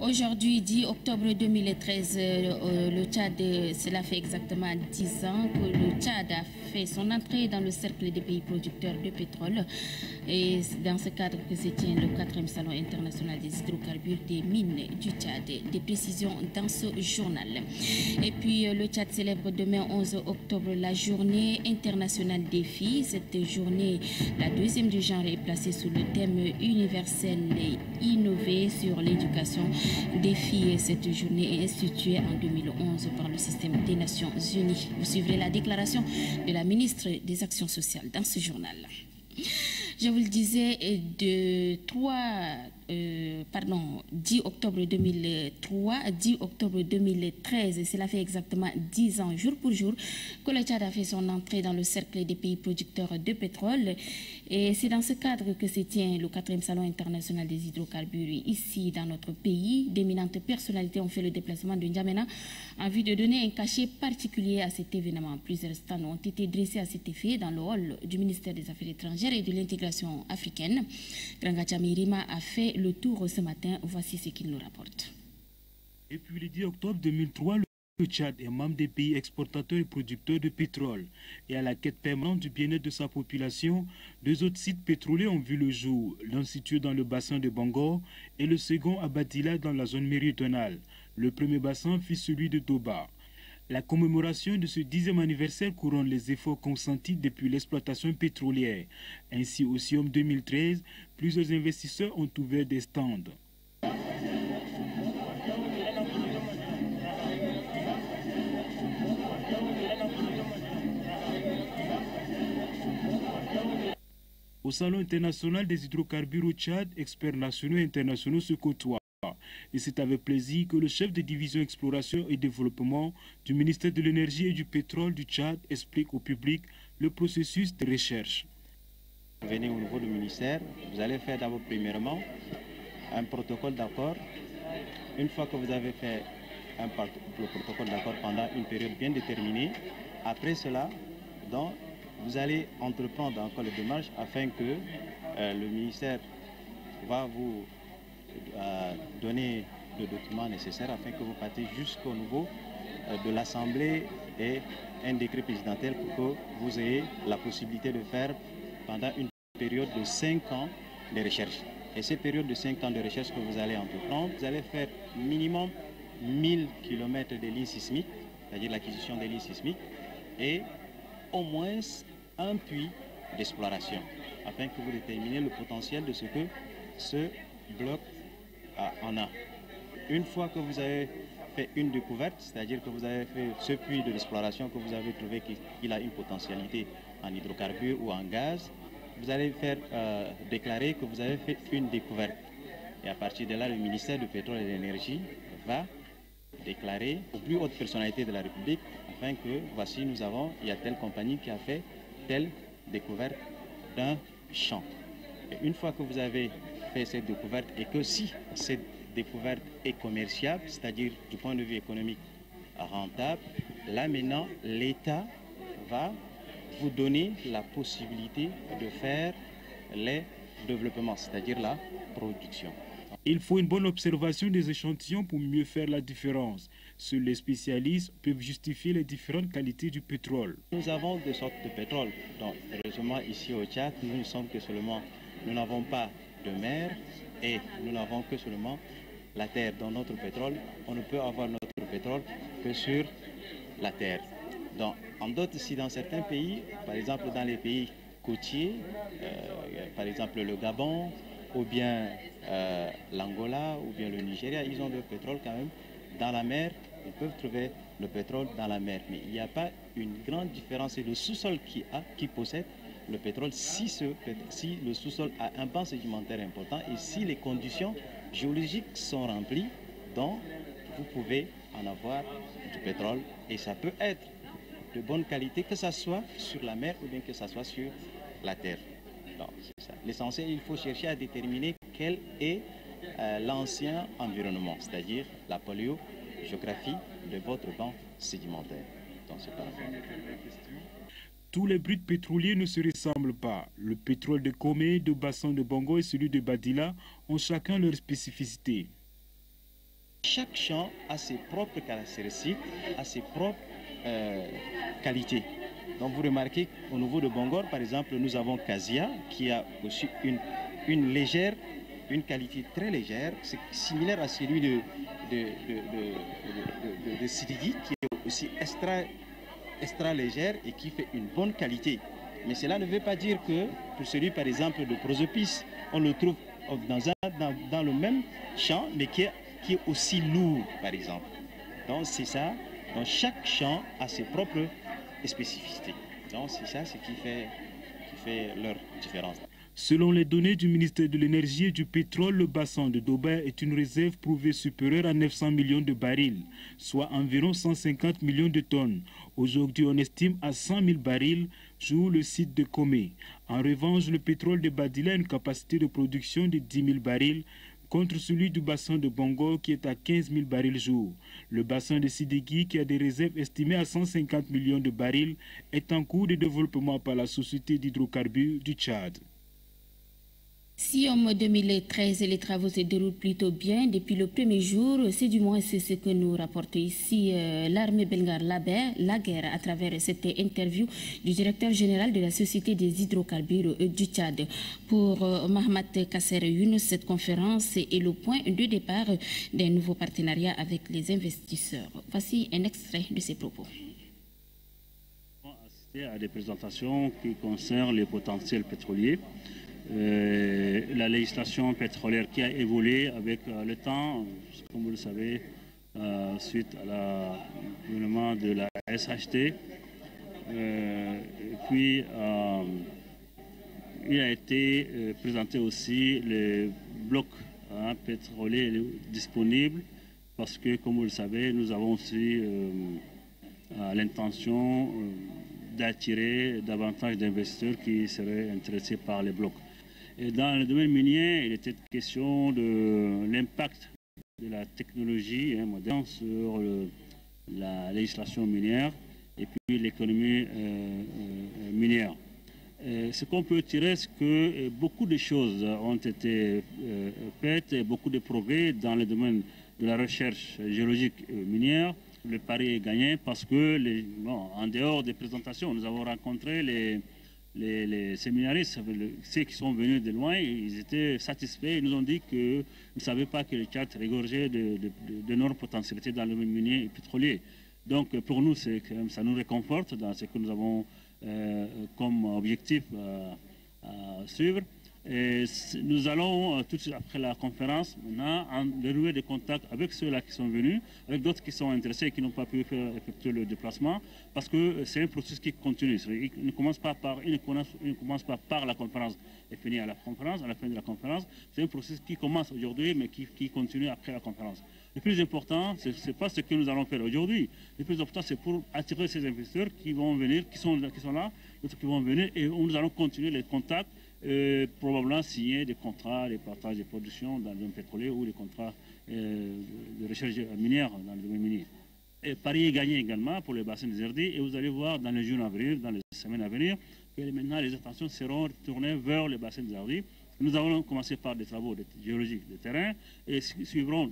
Aujourd'hui, 10 octobre 2013, le Tchad, cela fait exactement 10 ans que le Tchad a fait son entrée dans le cercle des pays producteurs de pétrole. Et c'est dans ce cadre que se tient le 4e Salon international des hydrocarbures des mines du Tchad. Des précisions dans ce journal. Et puis, le Tchad célèbre demain 11 octobre la journée internationale des filles. Cette journée, la deuxième du genre, est placée sous le thème universel et innové sur l'éducation des filles. Cette journée est instituée en 2011 par le système des Nations Unies. Vous suivrez la déclaration de la ministre des Actions sociales dans ce journal. Je vous le disais, 10 octobre 2003, 10 octobre 2013, cela fait exactement 10 ans, jour pour jour, que le Tchad a fait son entrée dans le cercle des pays producteurs de pétrole. Et c'est dans ce cadre que se tient le 4e Salon international des hydrocarbures ici dans notre pays. D'éminentes personnalités ont fait le déplacement de N'Djamena en vue de donner un cachet particulier à cet événement. Plusieurs stands ont été dressés à cet effet dans le hall du ministère des Affaires étrangères et de l'intégration africaine. Granga Mirima a fait le tour ce matin. Voici ce qu'il nous rapporte. Depuis le 10 octobre 2003, le Tchad est membre des pays exportateurs et producteurs de pétrole. Et à la quête permanente du bien-être de sa population, 2 autres sites pétroliers ont vu le jour. L'un situé dans le bassin de Bangor et le second à Badila dans la zone méridionale. Le premier bassin fut celui de Doba. La commémoration de ce 10e anniversaire couronne les efforts consentis depuis l'exploitation pétrolière. Ainsi, au SIOM 2013, plusieurs investisseurs ont ouvert des stands. Au Salon international des hydrocarbures au Tchad, experts nationaux et internationaux se côtoient. Et c'est avec plaisir que le chef de division exploration et développement du ministère de l'énergie et du pétrole du Tchad explique au public le processus de recherche. Venez au niveau du ministère, vous allez faire d'abord premièrement un protocole d'accord. Une fois que vous avez fait le protocole d'accord pendant une période bien déterminée, après cela, donc, vous allez entreprendre encore les démarches afin que le ministère va vous donner le document nécessaire afin que vous partiez jusqu'au niveau de l'Assemblée et un décret présidentiel pour que vous ayez la possibilité de faire pendant une période de 5 ans de recherche. Et cette période de 5 ans de recherche que vous allez entreprendre, vous allez faire minimum 1000 km de lignes sismiques, c'est-à-dire l'acquisition des lignes sismiques, et au moins un puits d'exploration, afin que vous déterminiez le potentiel de ce que ce bloc en a. Une fois que vous avez fait une découverte, c'est-à-dire que vous avez fait ce puits de l'exploration, que vous avez trouvé qu'il a une potentialité en hydrocarbures ou en gaz, vous allez faire déclarer que vous avez fait une découverte. Et à partir de là, le ministère du pétrole et de l'énergie va déclarer aux plus hautes personnalités de la République afin que voici, il y a telle compagnie qui a fait telle découverte d'un champ. Et une fois que vous avez fait cette découverte et que si cette découverte est commerciable, c'est-à-dire du point de vue économique rentable, là maintenant l'État va vous donner la possibilité de faire les développements, c'est-à-dire la production. Il faut une bonne observation des échantillons pour mieux faire la différence. Seuls les spécialistes peuvent justifier les différentes qualités du pétrole. Nous avons deux sortes de pétrole. Donc, heureusement, ici au Tchad, nous n'avons pas de mer et nous n'avons que seulement la terre. Dans notre pétrole, on ne peut avoir notre pétrole que sur la terre. Donc, en d'autres, si dans certains pays, par exemple dans les pays côtiers, par exemple le Gabon, ou bien l'Angola, ou bien le Nigeria, ils ont le pétrole quand même dans la mer. Ils peuvent trouver le pétrole dans la mer. Mais il n'y a pas une grande différence. C'est le sous-sol qui possède le pétrole si le sous-sol a un banc sédimentaire important et si les conditions géologiques sont remplies, donc vous pouvez en avoir du pétrole et ça peut être de bonne qualité, que ce soit sur la mer ou bien que ce soit sur la terre. L'essentiel, il faut chercher à déterminer quel est l'ancien environnement, c'est-à-dire la paléogéographie de votre banc sédimentaire. Donc, c'est pas Tous les bruits pétroliers ne se ressemblent pas. Le pétrole de Komé, de bassin de Bongo et celui de Badila ont chacun leur spécificité. chaque champ a ses propres caractéristiques, a ses propres qualités. Donc vous remarquez au niveau de Bongor, par exemple, nous avons Casia qui a aussi une qualité très légère, c'est similaire à celui de Sidigi, qui est aussi extra légère et qui fait une bonne qualité. Mais cela ne veut pas dire que pour celui, par exemple, de Prosopis, on le trouve dans le même champ, mais qui est aussi lourd, par exemple. Donc c'est ça. Donc chaque champ a ses propres spécificités. Donc c'est ça ce qui fait leur différence. Selon les données du ministère de l'Énergie et du Pétrole, le bassin de Doba est une réserve prouvée supérieure à 900 millions de barils, soit environ 150 millions de tonnes. Aujourd'hui, on estime à 100 000 barils jour le site de Komé. En revanche, le pétrole de Badila a une capacité de production de 10 000 barils contre celui du bassin de Bongor qui est à 15 000 barils jour. Le bassin de Sidigi, qui a des réserves estimées à 150 millions de barils, est en cours de développement par la Société d'hydrocarbures du Tchad. Si en 2013, les travaux se déroulent plutôt bien depuis le premier jour, c'est du moins ce que nous rapporte ici l'armée Belgar Laguerre à travers cette interview du directeur général de la Société des hydrocarbures du Tchad. Pour Mahamat Kasser Younous, cette conférence est le point de départ d'un nouveau partenariat avec les investisseurs. Voici un extrait de ses propos. On va assister à des présentations qui concernent les potentiels pétroliers. La législation pétrolière qui a évolué avec le temps, comme vous le savez, suite à l'avènement de la SHT. Et puis, il a été présenté aussi les blocs pétroliers disponibles parce que, comme vous le savez, nous avons aussi l'intention d'attirer davantage d'investisseurs qui seraient intéressés par les blocs. Et dans le domaine minier, il était question de l'impact de la technologie moderne sur la législation minière et puis l'économie minière. Ce qu'on peut tirer, c'est que beaucoup de choses ont été faites et beaucoup de progrès dans le domaine de la recherche géologique minière. Le pari est gagné parce que, en dehors des présentations, nous avons rencontré les séminaristes, ceux qui sont venus de loin, ils étaient satisfaits. Ils nous ont dit qu'ils ne savaient pas que le Tchad regorgeait d'énormes potentialités dans le domaine minier et pétrolier. Donc pour nous, ça nous réconforte dans ce que nous avons comme objectif à suivre. Et nous allons, tout de suite après la conférence, dérouler des contacts avec ceux-là qui sont venus, avec d'autres qui sont intéressés et qui n'ont pas pu effectuer le déplacement, parce que c'est un processus qui continue. Il ne commence pas par la conférence et finit à la conférence, à la fin de la conférence. C'est un processus qui commence aujourd'hui, mais qui continue après la conférence. Le plus important, ce n'est pas ce que nous allons faire aujourd'hui. Le plus important, c'est pour attirer ces investisseurs qui vont venir, qui sont là, d'autres qui vont venir, et où nous allons continuer les contacts. Probablement signer des contrats de partage de production dans le domaine pétrolier ou des contrats de recherche minière dans le domaine minier. Et Paris est gagné également pour les bassins des Zerdi et vous allez voir dans les jours à venir, dans les semaines à venir, que maintenant les attentions seront tournées vers les bassins des Zerdi. Nous allons commencer par des travaux géologiques de terrain et suivront,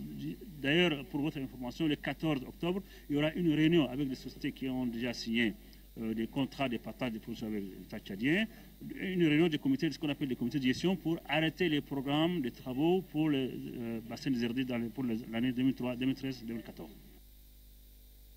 d'ailleurs pour votre information, le 14 octobre, il y aura une réunion avec les sociétés qui ont déjà signé des contrats de partage de production avec l'État tchadien, une réunion des comités, ce qu'on appelle des comités de gestion pour arrêter les programmes de travaux pour les bassins des Zerdi pour l'année 2013-2014.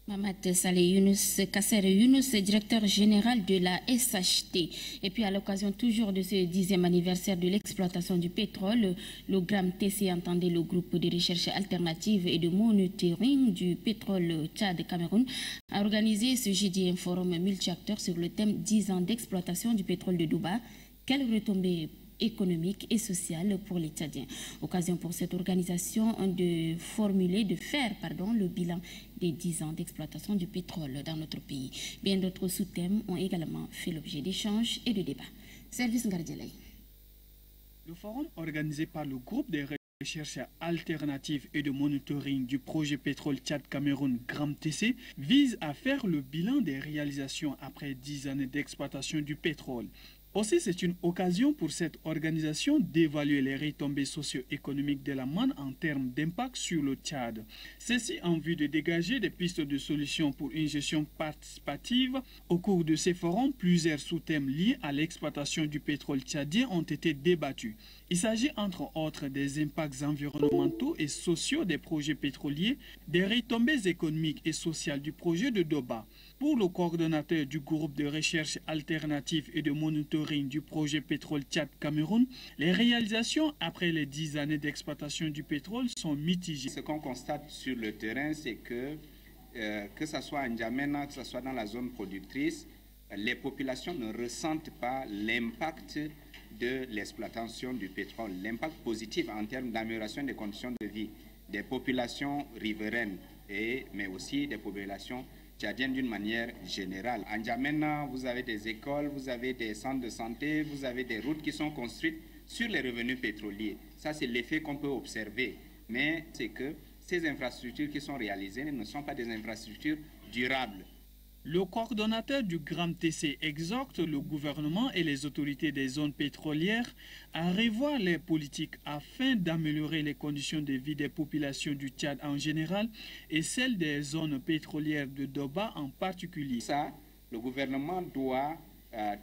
Mahamat Saleh Younous, Kasser Younous, directeur général de la SHT. Et puis à l'occasion toujours de ce 10e anniversaire de l'exploitation du pétrole, le GRAM TC, entendait le groupe de recherche alternative et de monitoring du pétrole Tchad-Cameroun, a organisé ce jeudi un forum multi-acteurs sur le thème 10 ans d'exploitation du pétrole de Douba. Quelles retombées économique et sociale pour les Tchadiens. Occasion pour cette organisation de faire le bilan des 10 ans d'exploitation du pétrole dans notre pays. Bien d'autres sous-thèmes ont également fait l'objet d'échanges et de débats. Service Ngardialay. Le forum organisé par le groupe des recherche alternative et de monitoring du projet pétrole Tchad-Cameroun GRAM-TC vise à faire le bilan des réalisations après 10 années d'exploitation du pétrole. Aussi, c'est une occasion pour cette organisation d'évaluer les retombées socio-économiques de la manne en termes d'impact sur le Tchad. Ceci en vue de dégager des pistes de solutions pour une gestion participative. Au cours de ces forums, plusieurs sous-thèmes liés à l'exploitation du pétrole tchadien ont été débattus. Il s'agit entre autres des impacts environnementaux et sociaux des projets pétroliers, des retombées économiques et sociales du projet de Doba. Pour le coordonnateur du groupe de recherche alternative et de monitoring du projet pétrole Tchad-Cameroun, les réalisations après les 10 années d'exploitation du pétrole sont mitigées. Ce qu'on constate sur le terrain, c'est que ce soit à N'Djamena, que ce soit dans la zone productrice, les populations ne ressentent pas l'impact de l'exploitation du pétrole, l'impact positif en termes d'amélioration des conditions de vie des populations riveraines, mais aussi des populations tchadiennes d'une manière générale. À N'Djamena, vous avez des écoles, vous avez des centres de santé, vous avez des routes qui sont construites sur les revenus pétroliers. Ça, c'est l'effet qu'on peut observer. Mais c'est que ces infrastructures qui sont réalisées ne sont pas des infrastructures durables. Le coordonnateur du Grand TC exhorte le gouvernement et les autorités des zones pétrolières à revoir les politiques afin d'améliorer les conditions de vie des populations du Tchad en général et celles des zones pétrolières de Doba en particulier. Ça, le gouvernement doit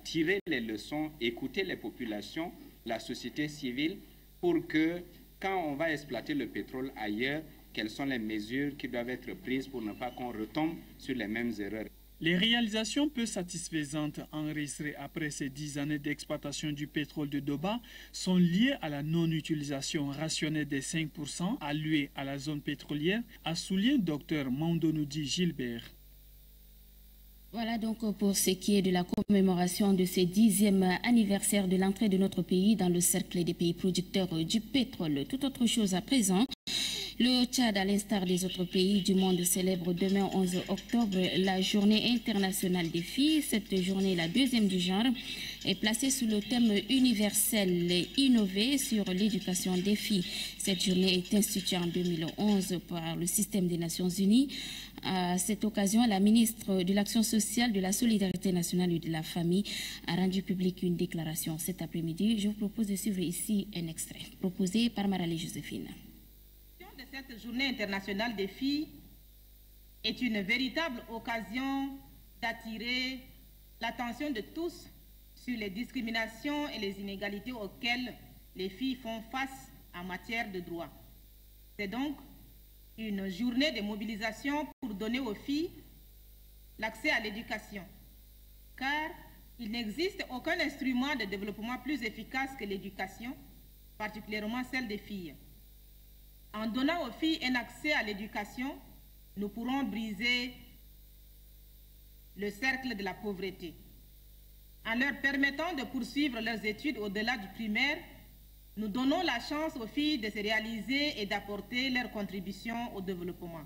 tirer les leçons, écouter les populations, la société civile, pour que quand on va exploiter le pétrole ailleurs, quelles sont les mesures qui doivent être prises pour ne pas qu'on retombe sur les mêmes erreurs. Les réalisations peu satisfaisantes enregistrées après ces 10 années d'exploitation du pétrole de Doba sont liées à la non-utilisation rationnelle des 5% alloués à la zone pétrolière, a souligné Dr Mandonoudi Gilbert. Voilà donc pour ce qui est de la commémoration de ce 10e anniversaire de l'entrée de notre pays dans le cercle des pays producteurs du pétrole. Tout autre chose à présent. Le Tchad, à l'instar des autres pays du monde, célèbre demain 11 octobre la journée internationale des filles. Cette journée, la deuxième du genre, est placée sous le thème universel et innové sur l'éducation des filles. Cette journée est instituée en 2011 par le système des Nations Unies. À cette occasion, la ministre de l'Action sociale, de la Solidarité nationale et de la famille a rendu publique une déclaration cet après-midi. Je vous propose de suivre ici un extrait proposé par Marale Joséphine. Cette journée internationale des filles est une véritable occasion d'attirer l'attention de tous sur les discriminations et les inégalités auxquelles les filles font face en matière de droits. C'est donc une journée de mobilisation pour donner aux filles l'accès à l'éducation, car il n'existe aucun instrument de développement plus efficace que l'éducation, particulièrement celle des filles. En donnant aux filles un accès à l'éducation, nous pourrons briser le cercle de la pauvreté. En leur permettant de poursuivre leurs études au-delà du primaire, nous donnons la chance aux filles de se réaliser et d'apporter leur contribution au développement.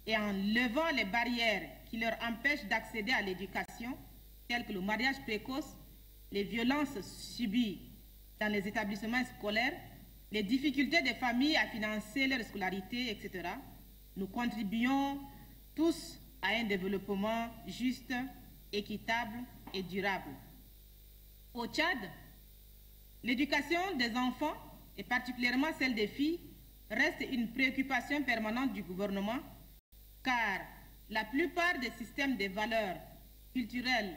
Et en levant les barrières qui leur empêchent d'accéder à l'éducation, telles que le mariage précoce, les violences subies dans les établissements scolaires, les difficultés des familles à financer leur scolarité, etc., nous contribuons tous à un développement juste, équitable et durable. Au Tchad, l'éducation des enfants, et particulièrement celle des filles, reste une préoccupation permanente du gouvernement, car la plupart des systèmes de valeurs culturelles,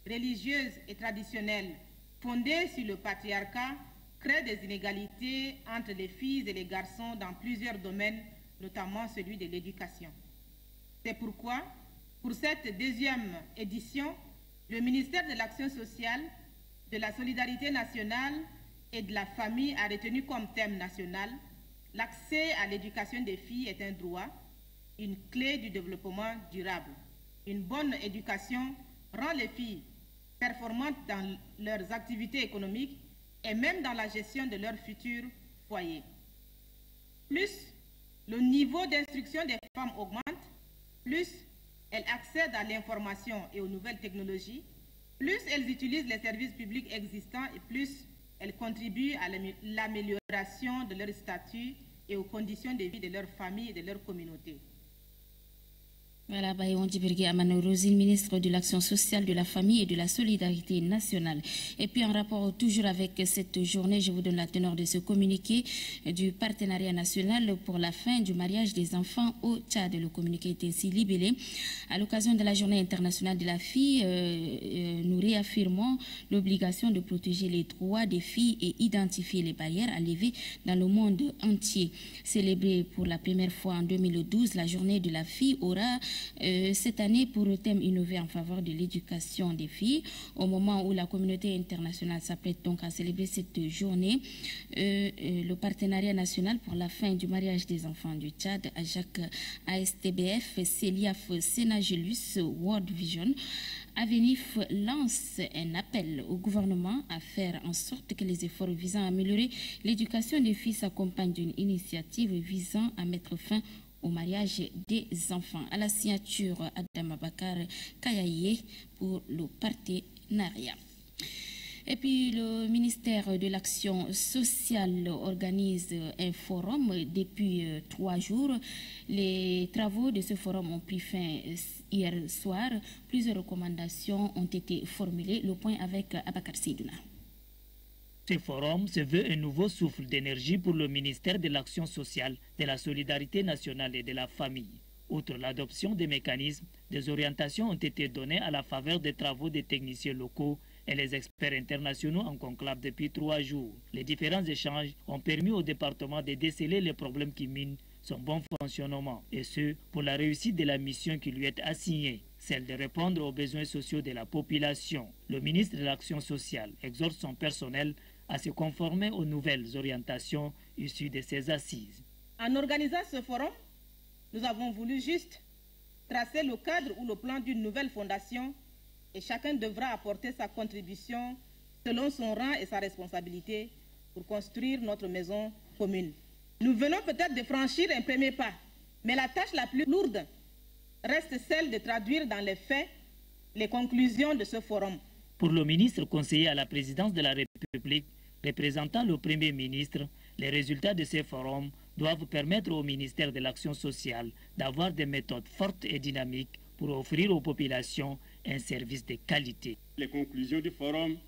religieuses et traditionnelles fondés sur le patriarcat crée des inégalités entre les filles et les garçons dans plusieurs domaines, notamment celui de l'éducation. C'est pourquoi, pour cette deuxième édition, le ministère de l'Action sociale, de la Solidarité nationale et de la famille a retenu comme thème national « L'accès à l'éducation des filles est un droit, une clé du développement durable ». Une bonne éducation rend les filles performantes dans leurs activités économiques et même dans la gestion de leur futur foyer. Plus le niveau d'instruction des femmes augmente, plus elles accèdent à l'information et aux nouvelles technologies, plus elles utilisent les services publics existants et plus elles contribuent à l'amélioration de leur statut et aux conditions de vie de leur famille et de leur communauté. Voilà, Bayon Djibrigui Amano Rosine, ministre de l'Action sociale, de la famille et de la solidarité nationale. Et puis en rapport toujours avec cette journée, je vous donne la teneur de ce communiqué du partenariat national pour la fin du mariage des enfants au Tchad. Le communiqué est ainsi libellé. À l'occasion de la journée internationale de la fille, nous réaffirmons l'obligation de protéger les droits des filles et identifier les barrières à lever dans le monde entier. Célébrée pour la première fois en 2012, la journée de la fille aura cette année pour le thème innové en faveur de l'éducation des filles. Au moment où la communauté internationale s'apprête donc à célébrer cette journée, le partenariat national pour la fin du mariage des enfants du Tchad, AJAC, ASTBF, CELIAF, Sénagelus, World Vision, Avenif lance un appel au gouvernement à faire en sorte que les efforts visant à améliorer l'éducation des filles s'accompagnent d'une initiative visant à mettre fin au mariage des enfants. À la signature, Adam Abakar Kayaye pour le partenariat. Et puis le ministère de l'Action sociale organise un forum depuis 3 jours. Les travaux de ce forum ont pris fin hier soir. Plusieurs recommandations ont été formulées. Le point avec Abakar Seidouna. Ce forum se veut un nouveau souffle d'énergie pour le ministère de l'Action sociale, de la solidarité nationale et de la famille. Outre l'adoption des mécanismes, des orientations ont été données à la faveur des travaux des techniciens locaux et les experts internationaux en conclave depuis 3 jours. Les différents échanges ont permis au département de déceler les problèmes qui minent son bon fonctionnement, et ce, pour la réussite de la mission qui lui est assignée, celle de répondre aux besoins sociaux de la population. Le ministre de l'Action sociale exhorte son personnel à se conformer aux nouvelles orientations issues de ces assises. En organisant ce forum, nous avons voulu juste tracer le cadre ou le plan d'une nouvelle fondation et chacun devra apporter sa contribution selon son rang et sa responsabilité pour construire notre maison commune. Nous venons peut-être de franchir un premier pas, mais la tâche la plus lourde reste celle de traduire dans les faits les conclusions de ce forum. Pour le ministre conseiller à la présidence de la République, représentant le Premier ministre, les résultats de ces forums doivent permettre au ministère de l'Action sociale d'avoir des méthodes fortes et dynamiques pour offrir aux populations un service de qualité. Les conclusions du forum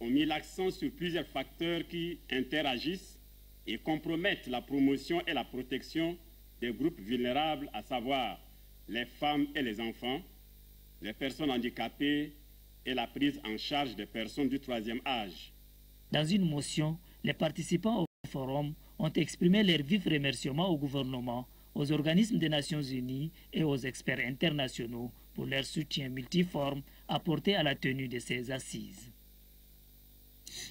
ont mis l'accent sur plusieurs facteurs qui interagissent et compromettent la promotion et la protection des groupes vulnérables, à savoir les femmes et les enfants, les personnes handicapées et la prise en charge des personnes du 3e âge. Dans une motion, les participants au forum ont exprimé leurs vifs remerciements au gouvernement, aux organismes des Nations Unies et aux experts internationaux pour leur soutien multiforme apporté à la tenue de ces assises.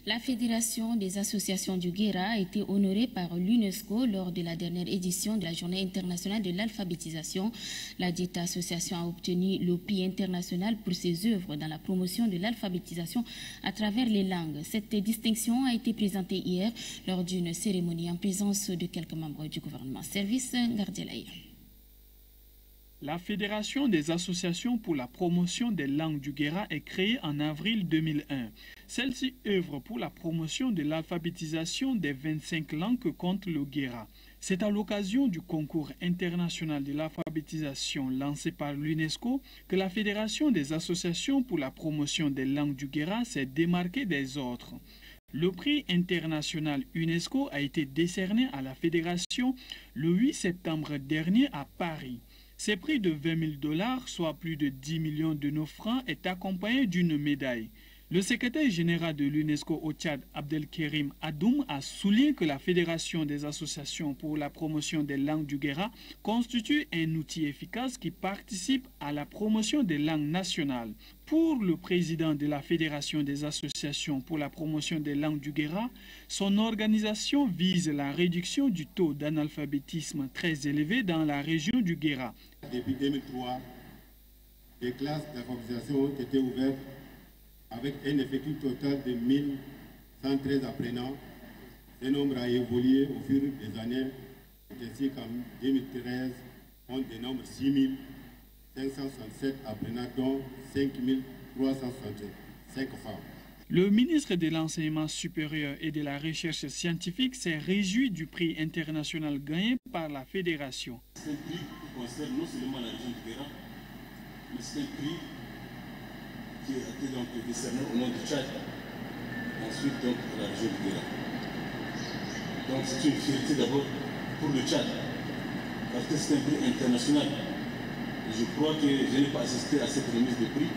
La Fédération des associations du Guéra a été honorée par l'UNESCO lors de la dernière édition de la Journée internationale de l'alphabétisation. La dite association a obtenu le prix international pour ses œuvres dans la promotion de l'alphabétisation à travers les langues. Cette distinction a été présentée hier lors d'une cérémonie en présence de quelques membres du gouvernement. Service Gardielaï. La Fédération des associations pour la promotion des langues du Guéra est créée en avril 2001. Celle-ci œuvre pour la promotion de l'alphabétisation des 25 langues que compte le Guéra. C'est à l'occasion du concours international de l'alphabétisation lancé par l'UNESCO que la Fédération des associations pour la promotion des langues du Guéra s'est démarquée des autres. Le prix international UNESCO a été décerné à la Fédération le 8 septembre dernier à Paris. Ce prix de 20 000 $, soit plus de 10 millions de nos francs, est accompagné d'une médaille. Le secrétaire général de l'UNESCO au Tchad, Abdelkerim Adoum, a souligné que la Fédération des associations pour la promotion des langues du Guéra constitue un outil efficace qui participe à la promotion des langues nationales. Pour le président de la Fédération des associations pour la promotion des langues du Guéra, son organisation vise la réduction du taux d'analphabétisme très élevé dans la région du Guéra. Depuis 2003, des classes d'alphabétisation ont été ouvertes avec un effectif total de 1113 apprenants. Ce nombre a évolué au fur des années, ainsi qu'en 2013, on dénombre 6567 apprenants, dont 5365 femmes. Le ministre de l'Enseignement supérieur et de la Recherche scientifique s'est réjoui du prix international gagné par la Fédération. Ce prix concerne non seulement la région du Guéra, mais c'est un prix qui a été donc décerné au nom du Tchad, ensuite donc de la région du Guéra. Donc c'est une fierté d'abord pour le Tchad, parce que c'est un prix international. Et je crois que je n'ai pas assisté à cette remise de prix,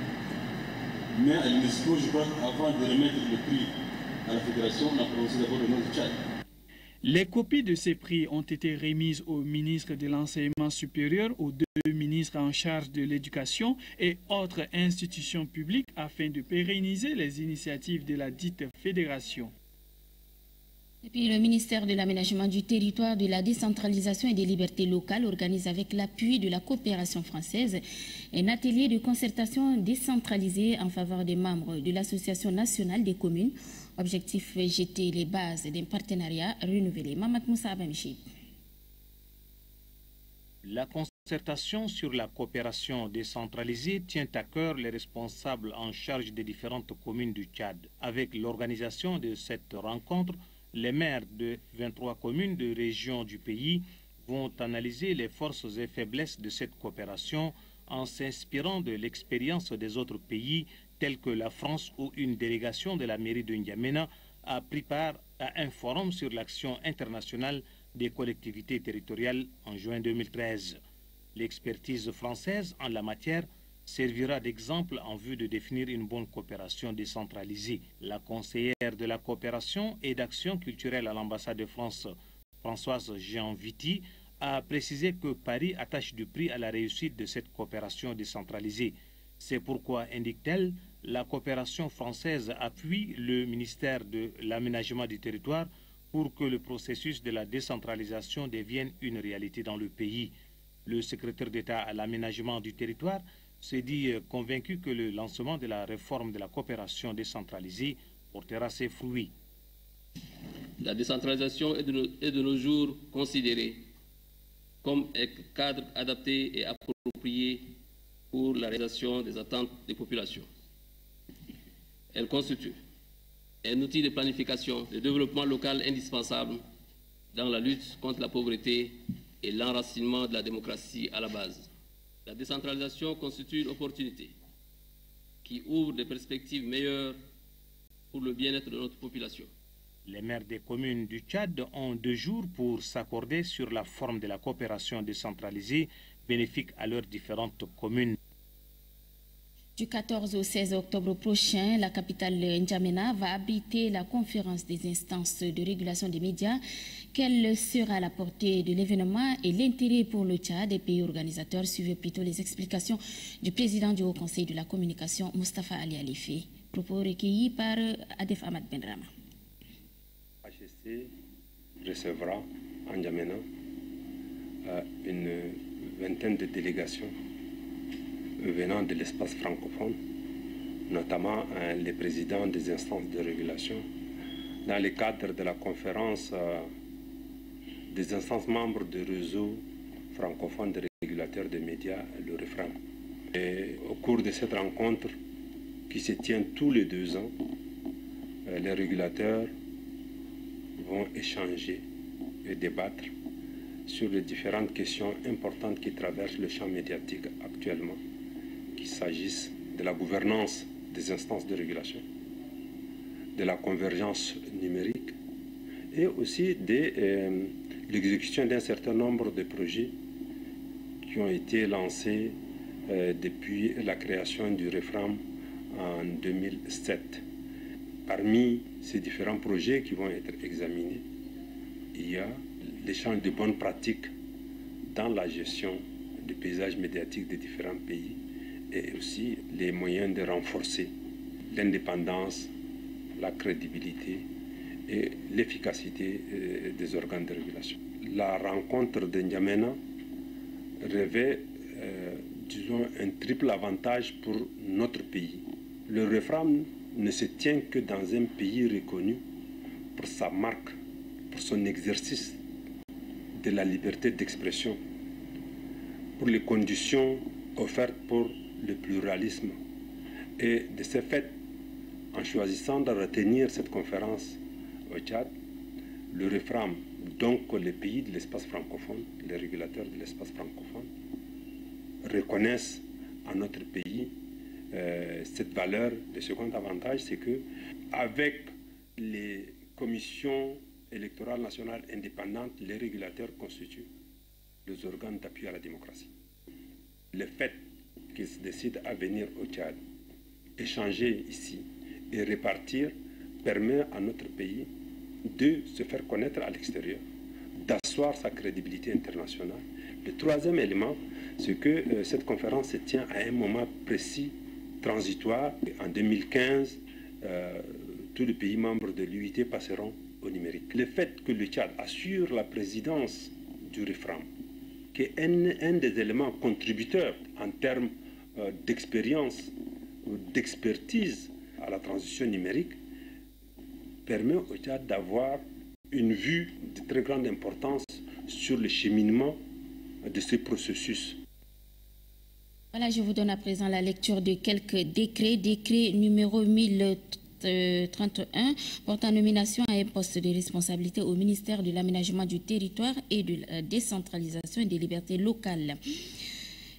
mais à l'UNESCO, je crois qu'avant de remettre le prix à la fédération, on a prononcé d'abord le nom du Tchad. Les copies de ces prix ont été remises au ministre de l'Enseignement supérieur, aux deux ministres en charge de l'éducation et autres institutions publiques afin de pérenniser les initiatives de la dite fédération. Et puis le ministère de l'Aménagement du Territoire, de la Décentralisation et des Libertés locales organise avec l'appui de la coopération française un atelier de concertation décentralisé en faveur des membres de l'Association nationale des communes. Objectif, jeter les bases d'un partenariat renouvelé. Mamad Moussa Abamichid. La concertation sur la coopération décentralisée tient à cœur les responsables en charge des différentes communes du Tchad. Avec l'organisation de cette rencontre, les maires de 23 communes de régions du pays vont analyser les forces et faiblesses de cette coopération en s'inspirant de l'expérience des autres pays tels que la France, où une délégation de la mairie de N'Djamena a pris part à un forum sur l'action internationale des collectivités territoriales en juin 2013. L'expertise française en la matière servira d'exemple en vue de définir une bonne coopération décentralisée. La conseillère de la coopération et d'action culturelle à l'ambassade de France, Françoise Jean-Viti, a précisé que Paris attache du prix à la réussite de cette coopération décentralisée. C'est pourquoi, indique-t-elle, la coopération française appuie le ministère de l'Aménagement du Territoire pour que le processus de la décentralisation devienne une réalité dans le pays. Le secrétaire d'État à l'Aménagement du Territoire s'est dit convaincu que le lancement de la réforme de la coopération décentralisée portera ses fruits. La décentralisation est de nos jours considérée comme un cadre adapté et approprié pour la réalisation des attentes des populations. Elle constitue un outil de planification, de développement local indispensable dans la lutte contre la pauvreté et l'enracinement de la démocratie à la base. La décentralisation constitue une opportunité qui ouvre des perspectives meilleures pour le bien-être de notre population. Les maires des communes du Tchad ont 2 jours pour s'accorder sur la forme de la coopération décentralisée bénéfique à leurs différentes communes. Du 14 au 16 octobre prochain, la capitale N'Djamena va abriter la conférence des instances de régulation des médias. Quelle sera la portée de l'événement et l'intérêt pour le Tchad des pays organisateurs? Suivez plutôt les explications du président du Haut Conseil de la communication, Moustapha Ali Alifi. Propos recueillis par Adef Ahmad Benrama. HSC recevra en N'Djamena une vingtaine de délégations venant de l'espace francophone, notamment les présidents des instances de régulation, dans le cadre de la conférence des instances membres du réseau francophone des régulateurs des médias, le REFRAM. Et au cours de cette rencontre, qui se tient tous les 2 ans, les régulateurs vont échanger et débattre sur les différentes questions importantes qui traversent le champ médiatique actuellement, qu'il s'agisse de la gouvernance des instances de régulation, de la convergence numérique et aussi de l'exécution d'un certain nombre de projets qui ont été lancés depuis la création du REFRAM en 2007. Parmi ces différents projets qui vont être examinés, il y a l'échange de bonnes pratiques dans la gestion du paysage médiatique des différents pays et aussi les moyens de renforcer l'indépendance, la crédibilité et l'efficacité des organes de régulation. La rencontre de N'Djamena revêt, disons, un triple avantage pour notre pays. Le REFRAM ne se tient que dans un pays reconnu pour sa marque, pour son exercice de la liberté d'expression, pour les conditions offertes pour le pluralisme. Et de ce fait, en choisissant de retenir cette conférence au Tchad, le REFRAM, donc les pays de l'espace francophone, les régulateurs de l'espace francophone, reconnaissent à notre pays cette valeur de second avantage, c'est que avec les commissions électorales nationales indépendantes, les régulateurs constituent les organes d'appui à la démocratie. Le fait qu'ils se décident à venir au Tchad, échanger ici et répartir permet à notre pays de se faire connaître à l'extérieur, d'asseoir sa crédibilité internationale. Le troisième élément, c'est que cette conférence se tient à un moment précis, transitoire. En 2015, tous les pays membres de l'UIT passeront au numérique. Le fait que le Tchad assure la présidence du RIFRAM, qui est un des éléments contributeurs en termes d'expérience ou d'expertise à la transition numérique, permet au Tchad d'avoir une vue de très grande importance sur le cheminement de ces processus. Voilà, je vous donne à présent la lecture de quelques décrets. Décret numéro 1031 portant nomination à un poste de responsabilité au ministère de l'Aménagement du Territoire et de la Décentralisation et des Libertés locales.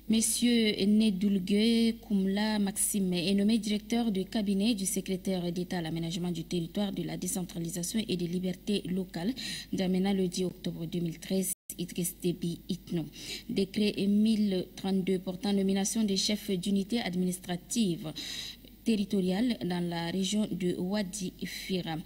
Monsieur Nedulgue Koumla Maxime est nommé directeur de cabinet du secrétaire d'État à l'aménagement du territoire, de la décentralisation et des libertés locales d'Amena le 10 octobre 2013. Idriss Déby Itno. Décret 1032 portant nomination des chefs d'unité administrative territoriale dans la région de Wadi Fira.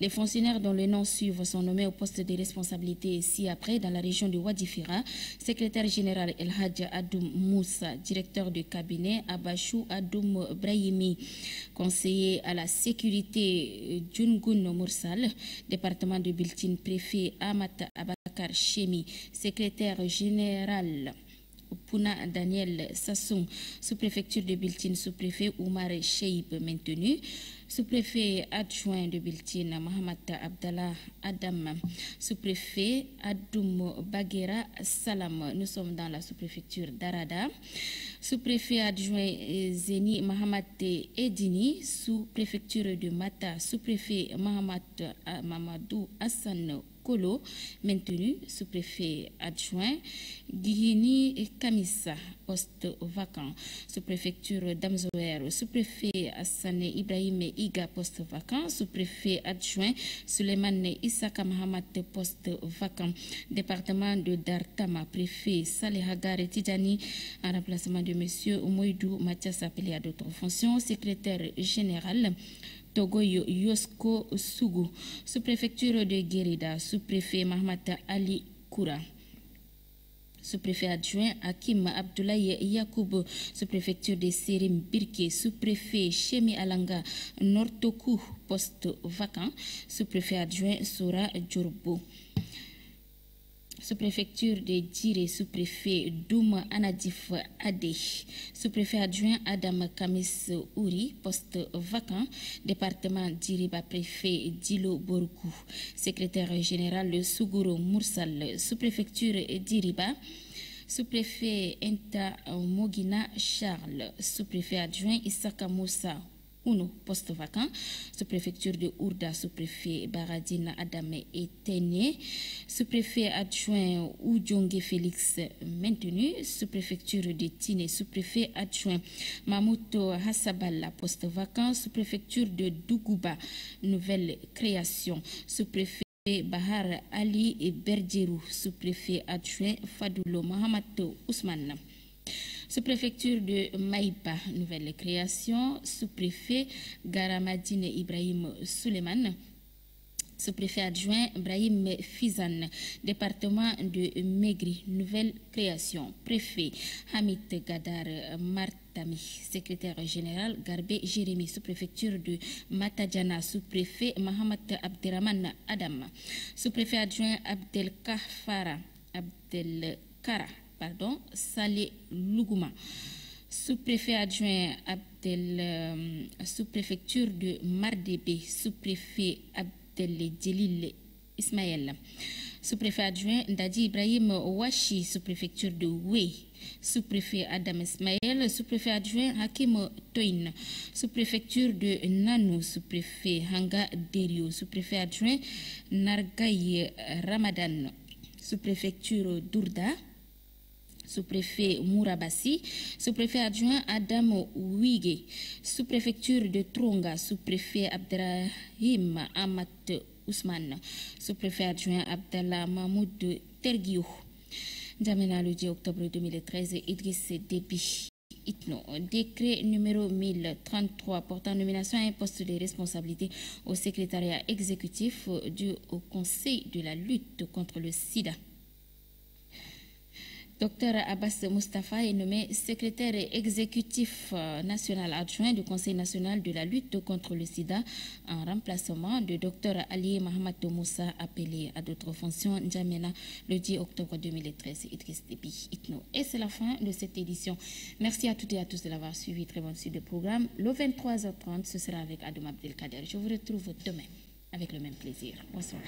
Les fonctionnaires dont les noms suivent sont nommés au poste de responsabilité ci-après dans la région de Wadi Fira. Secrétaire général El Hadj Adoum Moussa, directeur de cabinet Abachou Adoum Brahimi, conseiller à la sécurité Djungun Moursal, département de Biltine, préfet Amata Abakar Chemi, secrétaire général Pouna Daniel Sassoum, sous-préfecture de Biltine, sous-préfet Oumar Cheib maintenu, sous-préfet adjoint de Biltine Mohamed Abdallah Adam, sous-préfet Adoum Baghera Salam, nous sommes dans la sous-préfecture d'Arada, sous-préfet adjoint Zeni Mohamed Edini, sous-préfecture de Mata, sous-préfet Mohamed Mamadou Hassan Kolo, maintenu, sous-préfet adjoint, Guihini Kamissa, poste vacant, sous-préfecture d'Amzoer, sous-préfet Hassan Ibrahim Iga, poste vacant, sous-préfet adjoint Suleiman Issaka Mahamat, poste vacant, département de Dartama, préfet Saleh Hagar Tidjani, en remplacement de M. Moïdou Mathias appelé à d'autres fonctions, secrétaire général Togoyo Yosko Sougou, sous-préfecture de Guérida, sous-préfet Mahmata Ali Koura, sous-préfet adjoint Hakim Abdoulaye Yakoub, sous-préfecture de Sérim Birke, sous-préfet Chemi Alanga Nortoku, poste vacant, sous-préfet adjoint Sora Djorbo. Sous-préfecture de Djiré, sous-préfet Douma Anadif Ade, sous-préfet adjoint Adam Kamis Ouri, poste vacant, département d'Iriba, préfet Dilo Borkou, secrétaire général Sougouro Moursal, sous-préfecture d'Iriba, sous-préfet Enta Mogina Charles, sous-préfet adjoint Issaka Moussa Uno, poste vacant, sous-préfecture de Ourda, sous-préfet Baradine Adame Etene, sous-préfet adjoint Oudjongue Félix maintenu, sous-préfecture de Tine, sous-préfet adjoint Mamouto Hassabala, poste vacant, sous-préfecture de Dougouba, nouvelle création, sous-préfet Bahar Ali et Bergerou, sous-préfet adjoint Fadoulo Mahamato Ousmane. Sous-préfecture de Maïba, nouvelle création, sous-préfet Garamadine Ibrahim Suleiman, sous-préfet adjoint Ibrahim Fizan, département de Megri, nouvelle création, préfet Hamid Gadar Martami, secrétaire général Garbé Jérémy, sous-préfecture de Matadjana, sous-préfet Mohamed Abderrahman Adam, sous-préfet adjoint Abdelkara Saleh Lougouma, sous-préfet adjoint sous-préfecture de Mardébé, sous-préfet Abdel Djelil Ismaël, sous-préfet adjoint Dadi Ibrahim Ouachi, sous-préfecture de Oué, sous-préfet Adam Ismaël, sous-préfet adjoint Hakim Toin, sous-préfecture de Nanou, sous-préfet Hanga Derio, sous-préfet adjoint Nargaï Ramadan, sous-préfecture d'Ourda, sous-préfet Mourabassi, sous-préfet adjoint Adam Ouige, sous-préfecture de Tronga, sous-préfet Abdrahim Amat Ousmane, sous-préfet adjoint Abdallah Mahmoud Terguiou. N'Djamena le 10 octobre 2013, Idriss Déby Itno, décret numéro 1033 portant nomination à un poste de responsabilité au secrétariat exécutif du Conseil de la lutte contre le sida. Dr Abbas Mustafa est nommé secrétaire exécutif national adjoint du Conseil national de la lutte contre le sida en remplacement de Dr Ali Mohamed Moussa, appelé à d'autres fonctions N'Djamena le 10 octobre 2013. Idriss Déby Itno. Et c'est la fin de cette édition. Merci à toutes et à tous de l'avoir suivi. Très bonne suite de programme. Le 23h30, ce sera avec Adam Abdelkader. Je vous retrouve demain avec le même plaisir. Bonsoir.